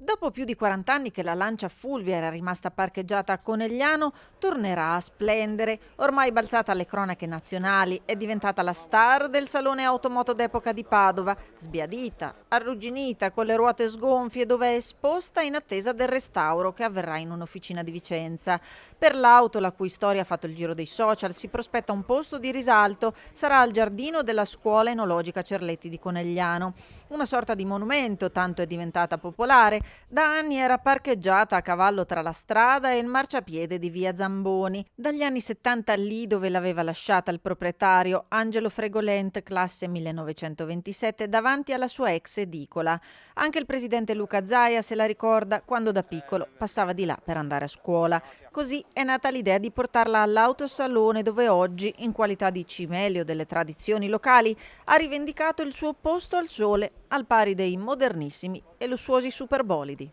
Dopo più di 40 anni che la Lancia Fulvia era rimasta parcheggiata a Conegliano, tornerà a splendere. Ormai balzata alle cronache nazionali, è diventata la star del salone automoto d'epoca di Padova, sbiadita, arrugginita, con le ruote sgonfie, dove è esposta in attesa del restauro che avverrà in un'officina di Vicenza. Per l'auto, la cui storia ha fatto il giro dei social, si prospetta un posto di risalto, sarà al giardino della scuola enologica Cerletti di Conegliano. Una sorta di monumento, tanto è diventata popolare. Da anni era parcheggiata a cavallo tra la strada e il marciapiede di via Zamboni. Dagli anni 70 lì dove l'aveva lasciata il proprietario Angelo Fregolent, classe 1927, davanti alla sua ex edicola. Anche il presidente Luca Zaia se la ricorda quando da piccolo passava di là per andare a scuola. Così è nata l'idea di portarla all'autosalone dove oggi, in qualità di cimelio delle tradizioni locali, ha rivendicato il suo posto al sole al pari dei modernissimi e lussuosi superbolidi.